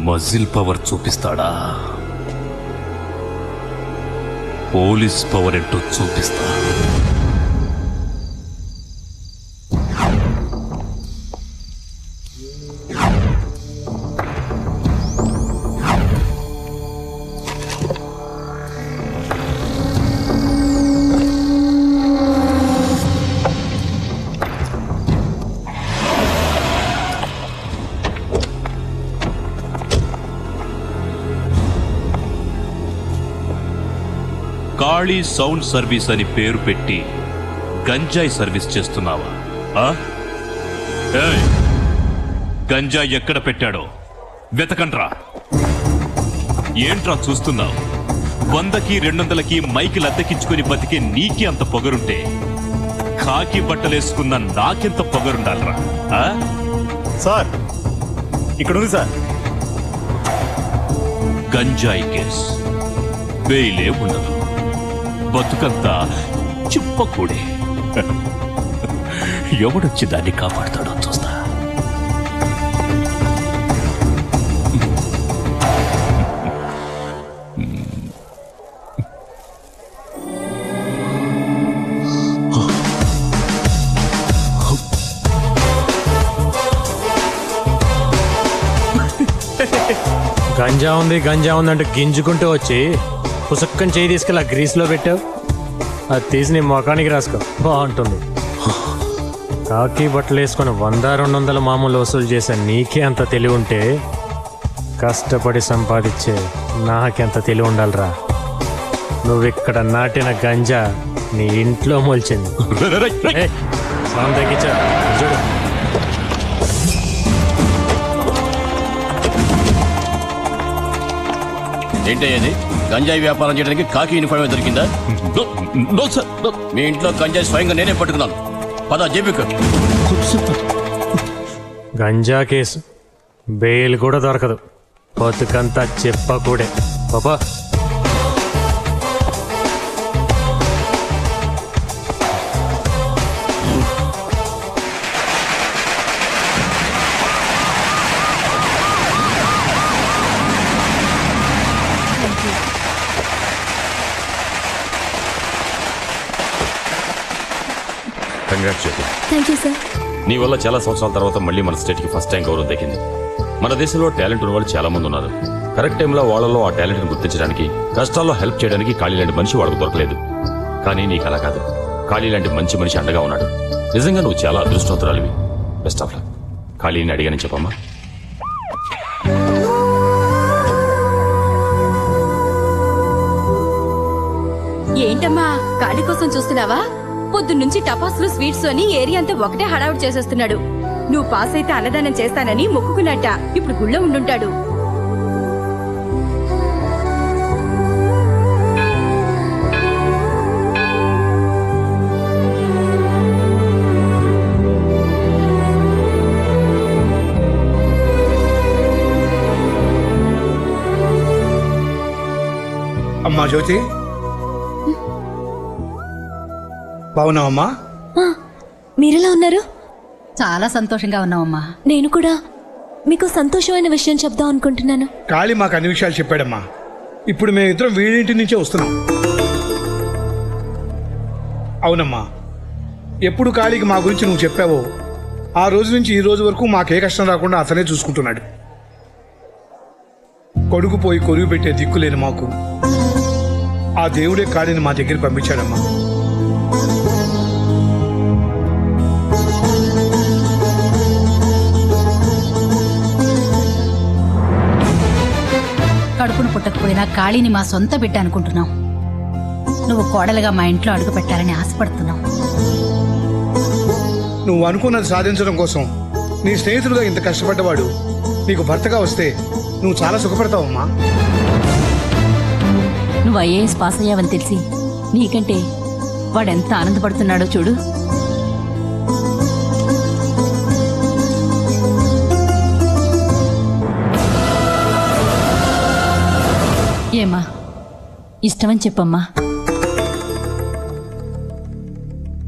Muscle power చూపిస్తాడా? Police power ఏంటో చూపిస్తా. కాళీ సౌండ్ సర్వీస్ అని పేరు పెట్టి గంజాయి సర్వీస్ చేస్తున్నావా? గంజాయి ఎక్కడ పెట్టాడో వెతకండ్రా. ఏంట్రా చూస్తున్నావు? 100కి 200కి మైకిల్ అద్దెకించుకుని బతికే నీకి అంత పొగరుంటే కాకి బట్టలేసుకున్న నాకెంత పొగరుండాలరా? సార్ ఇక్కడ ఉంది సార్. గంజాయి కేస్ వేయిలే ఉండదు, బతుకంతా చిప్పకూడే. ఎవడొచ్చి దాన్ని కాపాడుతాడో చూస్తా. గంజా ఉందంటే గింజుకుంటూ వచ్చి పుసక్కని చేయి తీసుకెళ్ళి ఆ గ్రీస్లో పెట్టావు. అది తీసి నీ మొఖానికి రాసుకో, బాగుంటుంది. కాకి బట్టలు వేసుకొని 100-200 మామూలు వసూలు చేసే నీకే అంత తెలివి ఉంటే కష్టపడి సంపాదించే నాకెంత తెలివి ఉండాలిరా. నువ్విక్కడ నాటిన గంజా నీ ఇంట్లో మొలిచింది. సౌండ్ తగ్గించా చూడు. ఏంటయ్యేది? గంజాయి వ్యాపారం చేయడానికి కాకి యూనిఫామ్ దొరికిందా? మీ ఇంట్లో గంజాయి స్వయంగా నేనే పట్టుకున్నాను. పద జేబుకు. గంజా కేసు బెయిల్ కూడా దొరకదు, బతుకంతా చెప్పకూడే. పాపా థ్యాంక్ యూ సార్. నీ వల్ల చాలా సంవత్సరాల తర్వాత మళ్ళీ మన స్టేట్కి ఫస్ట్ టైం గౌరవం దక్కింది. మన దేశంలో టాలెంట్ ఉన్న వాళ్ళు చాలా మంది ఉన్నారు. కరెక్ట్ టైంలో వాళ్ళలో ఆ టాలెంట్ని గుర్తించడానికి, కష్టాల్లో హెల్ప్ చేయడానికి ఖాళీ లాంటి మనిషి వాళ్ళకు దొరకలేదు. కానీ నీకు అలా కాదు, ఖాళీ లాంటి మంచి మనిషి అండగా ఉన్నాడు. నిజంగా నువ్వు చాలా అదృష్టవంతురాలివి. Best of luck. ఖాళీని అడిగానని చెప్పమ్మా. ఏంటమ్మా ఖాళీ కోసం చూస్తున్నావా? పొద్దున్నుంచి టపాసులు స్వీట్స్ అని ఏరియా అంతా ఒకటే హడావుడి చేసేస్తున్నాడు. నువ్వు పాస్ అయితే అన్నదానం చేస్తానని మొక్కుకున్నట్ట. ఇప్పుడు గుళ్ళో ఉండుంటాడు. అమ్మా జ్యోతి, బాగున్నావమ్మా? మీరెలా ఉన్నారు? చాలా సంతోషంగా ఉన్నావమ్మా. నేను కూడా మీకు సంతోషమైన విషయం చెప్దాం అనుకుంటున్నాను. కాళీ మాకు అన్ని విషయాలు చెప్పాడమ్మా. ఇప్పుడు మేమిద్దరం వీడింటి నుంచే వస్తున్నాం. అవునమ్మా, ఎప్పుడు కాళీకి మా గురించి నువ్వు చెప్పావో ఆ రోజు నుంచి ఈ రోజు వరకు మాకే కష్టం రాకుండా అతనే చూసుకుంటున్నాడు. కొడుకు పోయి కొరుగు పెట్టే దిక్కులేని మాకు ఆ దేవుడే కాళీని మా దగ్గర పంపించాడమ్మా. కడుపును పుట్టకపోయినా కాళీని మా సొంత బిడ్డ అనుకుంటున్నాం. నువ్వు కోడలుగా మా ఇంట్లో అడుగు పెట్టాలని ఆశపడుతున్నావు. నువ్వు అనుకున్నది సాధించడం కోసం నీ స్నేహితుడుగా ఇంత కష్టపడ్డవాడు నీకు భర్తగా వస్తే నువ్వు చాలా సుఖపడతావమ్మా. నువ్వు ఐఏఎస్ పాస్ అయ్యావని తెలిసి నీకంటే వాడెంత ఆనందపడుతున్నాడో చూడు. ఏమా, ఇష్టమని చెప్పమ్మా.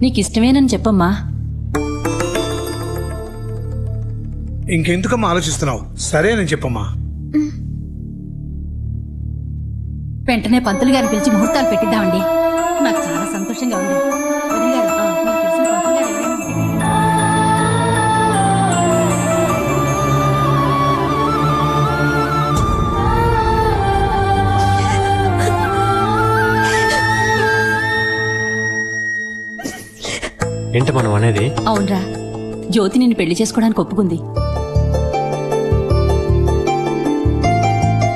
నీకిష్టమేనని చెప్పమ్మా. ఇంకెందుకమ్మా ఆలోచిస్తున్నావు? సరే నేను చెప్పమ్మా. వెంటనే పంతులు గారిని పిలిచి ముహూర్తాలు పెట్టిద్దామండి. నాకు చాలా సంతోషంగా ఉంది. వదిన గారు, మీకు తెలిసిన పంతులు గారు ఎవరైనా ఉంటే. ఏంటి మనం అనేది? అవునరా, జ్యోతి నిన్ను పెళ్లి చేసుకోవడానికి ఒప్పుకుంది.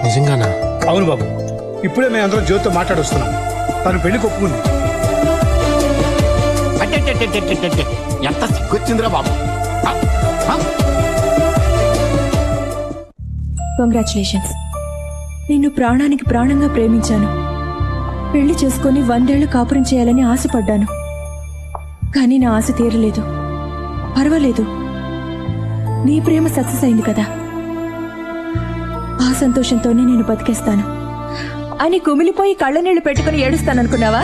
నిజంగానా? అవును బాబు, ఇప్పుడే మేము అందరం జ్యోతితో మాట్లాడొస్తున్నాం. తను పెళ్లికి ఒప్పుకుంది. ఎంత సిగ్గొచ్చిందిరా బాబు. కంగ్రాచులేషన్స్. నిన్ను ప్రాణానికి ప్రాణంగా ప్రేమించాను. పెళ్లి చేసుకుని 100 ఏళ్లు కాపురం చేయాలని ఆశపడ్డాను. కానీ నా ఆశ తీరలేదు. పర్వాలేదు, నీ ప్రేమ సక్సెస్ అయింది కదా, ఆ సంతోషంతోనే నేను బతికేస్తాను అని కుమిలిపోయి కళ్ళనీళ్లు పెట్టుకుని ఏడుస్తాననుకున్నావా?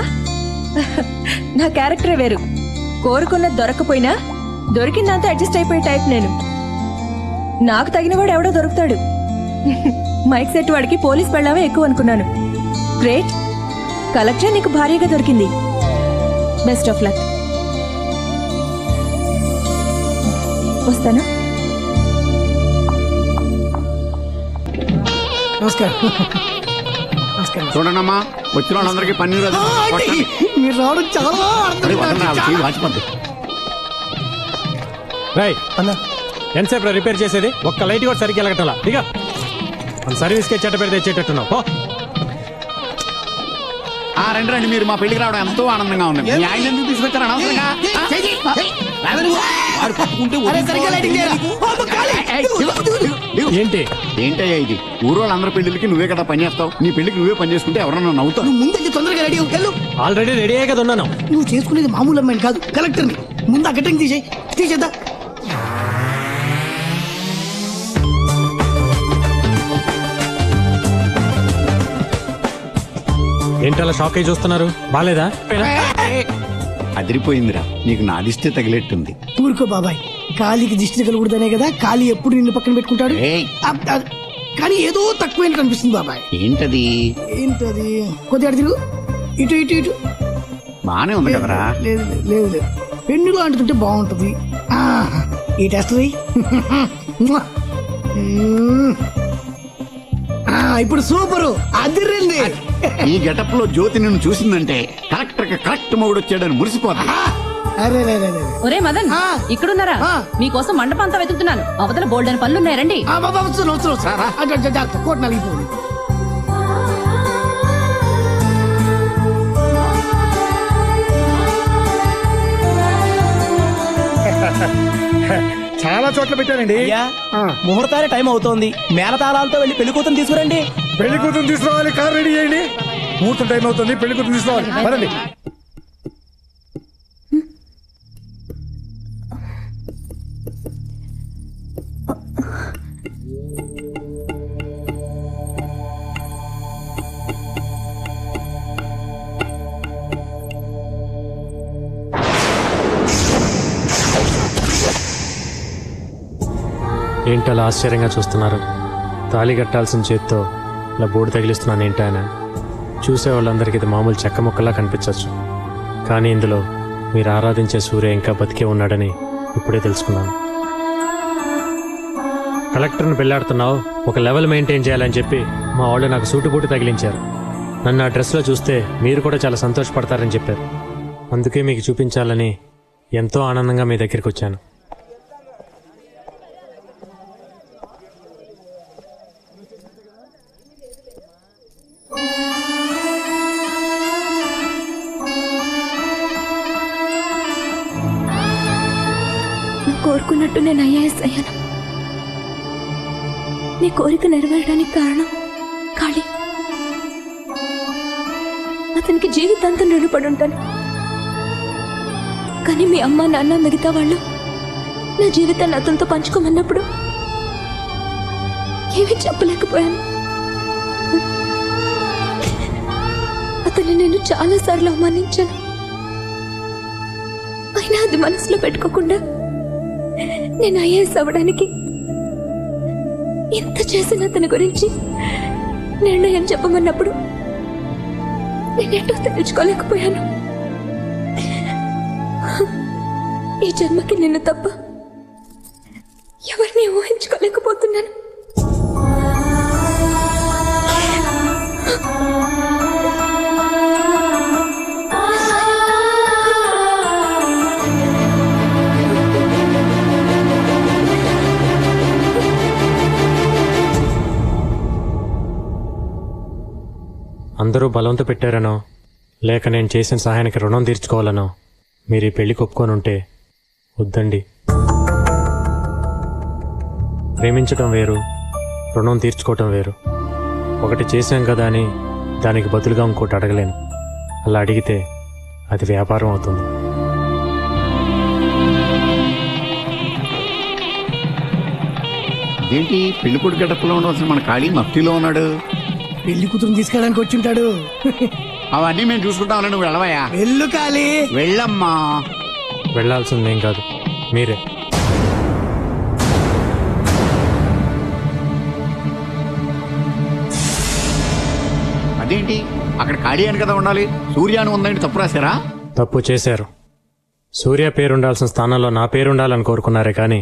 నా క్యారెక్టరే వేరు. కోరుకున్నది దొరకపోయినా దొరికిందంతా అడ్జస్ట్ అయిపోయే టైప్ నేను. నాకు తగినవాడు ఎవడో దొరుకుతాడు. మైక్ సెట్ వాడికి పోలీస్ పెళ్ళామే ఎక్కువ అనుకున్నాను. గ్రేట్, కలెక్టర్ నీకు భారీగా దొరికింది. Best of luck. వస్తాను. నమస్కారం. చూడండమ్మా, వచ్చిన వాళ్ళందరికీ పన్నీరు మీరు రావడం చాలా వాచిపోద్ది. రైట్ అన్న, ఎంతసేపు రిపేర్ చేసేది? ఒక్క లైట్ కూడా సరిగ్గా వెళ్ళగట్టాలా? ఇక మన సర్వీస్కి చెట్ట పెడితే తెచ్చేటట్టున్నావు. రండి రండి, మీరు మా పెళ్లికి రావడం ఎంతో ఆనందంగా ఉంది. మీ ఆయన ఎందుకు తీసుకొచ్చారు అనవసరంగా? ఏంటి ఏంటయ్యా ఇది? ఊరోళ్ళందరి పెళ్లికి నువ్వే కదా పని చేస్తావు. నీ పెళ్లికి నువ్వే పని చేసుకుంటే ఎవరన్నా నవ్వుతావు. నువ్వు ముందు తొందరగా రెడీ అవ్వగలవు. ఆల్రెడీ రెడీ అయ్యే కదా ఉన్నాను. నువ్వు చేసుకునేది మామూలు అమ్మాయిని కాదు, కలెక్టర్ని. ముందు ఆ గట్టంగి తీసేద్దా. ఏంటలా షాక్ అయి చూస్తున్నారు? బాలేదా? అదిరిపోయిందిరా, నీకు నాదిస్తే తగిలేట్టుంది. ఊరుకో బాబాయ్, కాలికి దిష్టి తగలకూడదనే కదా కాలి ఎప్పుడు నిన్ను పక్కన పెట్టుకుంటాడు. కానీ ఏదో తక్కువైనట్టు అనిపిస్తుంది బాబాయ్. ఏంటది? ఏంటది? కొద్దిగా తిరుగు, ఇటు ఇటు ఇటు. బానే ఉంది కదరా? లేదు లేదు లేదు, పెన్నులో అంటుకుంటే బాగుంటది. ఈ టెస్ట్ ఇప్పుడు సూపరు, అదిరింది. ఈ గెటప్ లో జ్యోతి నిన్ను చూసిందంటే కలెక్టర్ కి కరెక్ట్ మొగుడు వచ్చాడని మురిసిపోతా. అరే ఒరే మదన్, ఇక్కడున్నారా? మీకోసం మండపం అంతా వెతుకుతున్నాను. అవతల బోల్డెన్ పనులున్నాయి, రండి. కోట్ నలిగిపోయింది. చాలా చోట్ల పెట్టానండి. ముహూర్తాలే టైం అవుతోంది. మేళతాళాలతో వెళ్ళి పెళ్లి కూతురు తీసుకురండి. పెళ్లి కూతురు తీసుకురావాలి, కార్ రెడీ చేయండి. ముహూర్తం టైం అవుతుంది, పెళ్లి కూతురు తీసుకోవాలి. పదండి. ఏంటలా ఆశ్చర్యంగా చూస్తున్నారు? తాళి కట్టాల్సిన చేత్తో ఇలా బోర్డు తగిలిస్తున్నాను ఏంటైనా? చూసే వాళ్ళందరికీ ఇది మామూలు చెక్క ముక్కలా కనిపించవచ్చు, కానీ ఇందులో మీరు ఆరాధించే సూర్య ఇంకా బతికే ఉన్నాడని ఇప్పుడే తెలుసుకున్నాను. కలెక్టర్ని పెళ్లాడుతున్నావు, ఒక లెవెల్ మెయింటైన్ చేయాలని చెప్పి మా వాళ్ళు నాకు సూటుబూటు తగిలించారు. నన్ను ఆ డ్రెస్లో చూస్తే మీరు కూడా చాలా సంతోషపడతారని చెప్పారు. అందుకే మీకు చూపించాలని ఎంతో ఆనందంగా మీ దగ్గరికి వచ్చాను. కోరుకున్నట్టు నేను ఐఏఎస్ అయ్యాను. నీ కోరిక నెరవేరడానికి కారణం కాళీ. అతనికి జీవితాంతం రుణపడి ఉంటాను. కానీ మీ అమ్మ నాన్న మిగతా వాళ్ళు నా జీవితాన్ని అతనితో పంచుకోమన్నప్పుడు ఏమీ చెప్పలేకపోయాను. అతన్ని నేను చాలాసార్లు అవమానించాను. అయినా అది మనసులో పెట్టుకోకుండా నేను ఐఏఎస్ అవ్వడానికి ఇంత చేసిన అతని గురించి నిర్ణయం చెప్పమన్నప్పుడు నేనేంటో తెలుసుకోలేకపోయాను. ఈ జన్మకి నిన్ను తప్ప ఎవరిని ఊహించుకోలేకపోతున్నాను. అందరూ బలవంత పెట్టారనో లేక నేను చేసిన సహాయానికి రుణం తీర్చుకోవాలనో మీరు ఈ పెళ్లికి ఒప్పుకొని ఉంటే వద్దండి. ప్రేమించటం వేరు, రుణం తీర్చుకోవటం వేరు. ఒకటి చేశాం కదా అని దానికి బదులుగా ఇంకోటి అడగలేను. అలా అడిగితే అది వ్యాపారం అవుతుంది. ఏంటి పెళ్లి కొడుకు గడపలో ఉండవలసిన మన ఖాళీ మఫ్టీలో ఉన్నాడు. పెళ్లి కూతురు తీసుకెళ్ళడానికి వచ్చింటాడు. అవన్నీ మేము చూసుకుంటామని నువ్వు వెళ్ళవయ్యా. వెళ్ళు కాళీ. వెళ్ళమ్మా. వెళ్లాల్సిందేం కాదు, మీరే. అదేంటి అక్కడ ఖాళీ అని కదా ఉండాలి, సూర్యాను ఉందండి తప్పు రాశారా? తప్పు చేశారు. సూర్య పేరుండాల్సిన స్థానంలో నా పేరుండాలని కోరుకున్నారే కానీ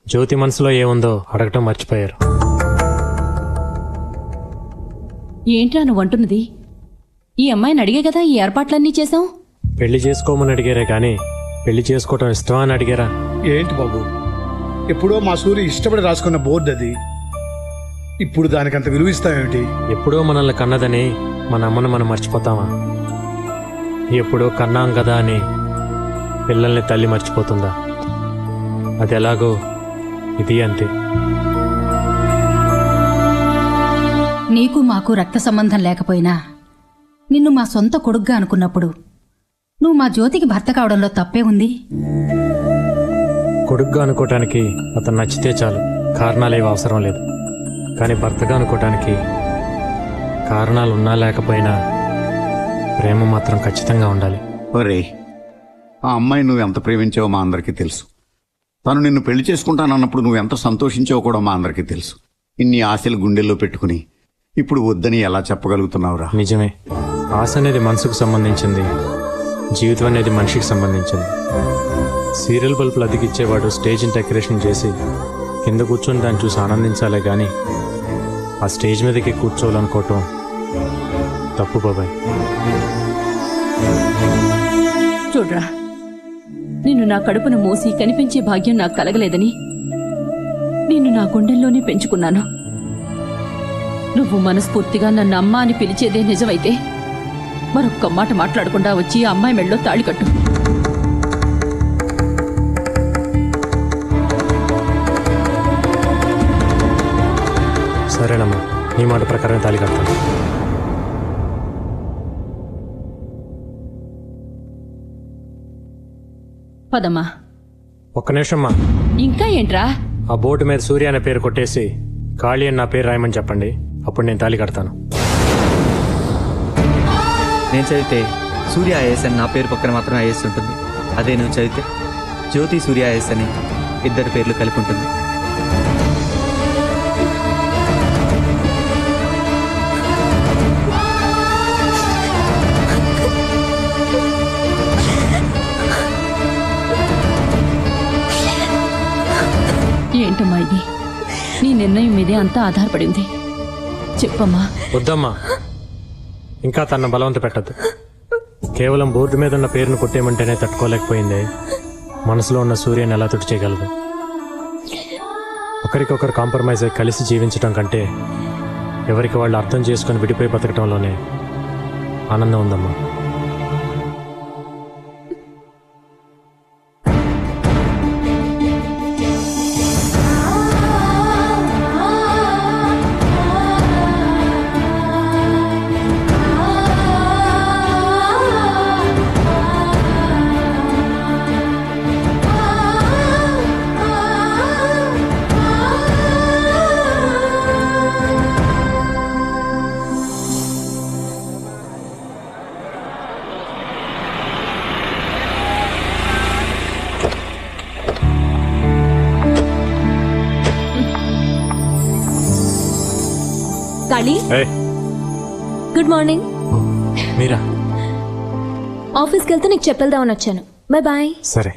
జ్యోతి మనసులో ఏముందో అడగటం మర్చిపోయారు. ఏంట్రా నువ్వు అంటున్నది? ఈ అమ్మాయిని అడిగే కదా ఈ ఏర్పాట్లన్నీ చేశాం. పెళ్లి చేసుకోమని అడిగారే కానీ పెళ్లి చేసుకోవటం ఇష్టమా అని అడిగారా? ఏంటి బాబు, ఎప్పుడో మా సూర్య ఇష్టపడి రాసుకున్న బోర్డు అది. ఇప్పుడు దానికంత విలువ ఇస్తామేమిటి? ఎప్పుడో మనల్ని కన్నదని మన అమ్మను మనం మర్చిపోతామా? ఎప్పుడో కన్నాం కదా అని పిల్లల్ని తల్లి మర్చిపోతుందా? అది ఎలాగో ఇది అంతే. నీకు మాకు రక్త సంబంధం లేకపోయినా నిన్ను మా సొంత కొడుగ్గా అనుకున్నప్పుడు నువ్వు మా జ్యోతికి భర్త కావడంలో తప్పే ఉంది. కొడుగ్గా అనుకోవటానికి అతను నచ్చితే చాలు, కారణాలేవి అవసరం లేదు. కానీ భర్తగా అనుకోవటానికి కారణాలు ఉన్నా లేకపోయినా ప్రేమ మాత్రం ఖచ్చితంగా ఉండాలి. ఒరే, ఆ అమ్మాయి నువ్వు ఎంత ప్రేమించావో మా అందరికీ తెలుసు. తను నిన్ను పెళ్లి చేసుకుంటానన్నప్పుడు నువ్వు ఎంత సంతోషించావో కూడా మా అందరికీ తెలుసు. ఇన్ని ఆశలు గుండెల్లో పెట్టుకుని ఇప్పుడు వద్దని ఎలా చెప్పగలుగుతున్నావురా? నిజమే, ఆశ అనేది మనసుకు సంబంధించింది, జీవితం అనేది మనిషికి సంబంధించింది. సీరియల్ బల్బులు అతికిచ్చేవాడు స్టేజ్ని డెకరేషన్ చేసి కింద కూర్చొని దాన్ని చూసి ఆనందించాలే కానీ ఆ స్టేజ్ మీదకి కూర్చోవాలనుకోవటం తప్పు బాబాయ్. చూడ్రా, నిన్ను నా కడుపును మోసి కనిపించే భాగ్యం నాకు కలగలేదని నిన్ను నా గుండెల్లోనే పెంచుకున్నాను. నువ్వు మనస్ఫూర్తిగా నన్ను అమ్మ అని పిలిచేదే నిజమైతే మరొక్క మాట మాట్లాడకుండా వచ్చి ఆ అమ్మాయి మెళ్ళో తాళి కట్టు. సరేనమ్మా, నీ మాట ప్రకారం తాళి కడతాను. పదమ్మా. ఒక్క నిమిషమ్మా. ఇంకా ఏంట్రా? ఆ బోర్డు మీద సూర్య అనే పేరు కొట్టేసి ఖాళీ అని నా పేరు రాయమని చెప్పండి, అప్పుడు నేను తాళి కడతాను. నేను చదివితే సూర్య ఐఏఎస్ అని నా పేరు పక్కన మాత్రం ఐఏఎస్ ఉంటుంది. అదే నువ్వు చదివితే జ్యోతి సూర్య ఐఏఎస్ అని ఇద్దరి పేర్లు కలిపి ఉంటుంది. ఏంటమ్మా ఇది? నీ నిర్ణయం మీదే అంతా ఆధారపడింది. చెప్పమ్మా. వద్దమ్మా, ఇంకా తన బలవంత పెట్టద్దు. కేవలం బోర్డు మీద ఉన్న పేరును కొట్టేయమంటేనే తట్టుకోలేకపోయింది. మనసులో ఉన్న సూర్యని ఎలా తుడి చేయగలదు? ఒకరికొకరు కాంప్రమైజ్ అయి కలిసి జీవించడం కంటే ఎవరికి వాళ్ళు అర్థం చేసుకొని విడిపోయి బతకడంలోనే ఆనందం ఉందమ్మా. కాళీ, ఏయ్, గుడ్ మార్నింగ్. మీరా? ఆఫీస్కి వెళ్తే నీకు చెప్పేద్దామని వచ్చాను. Bye bye. సరే.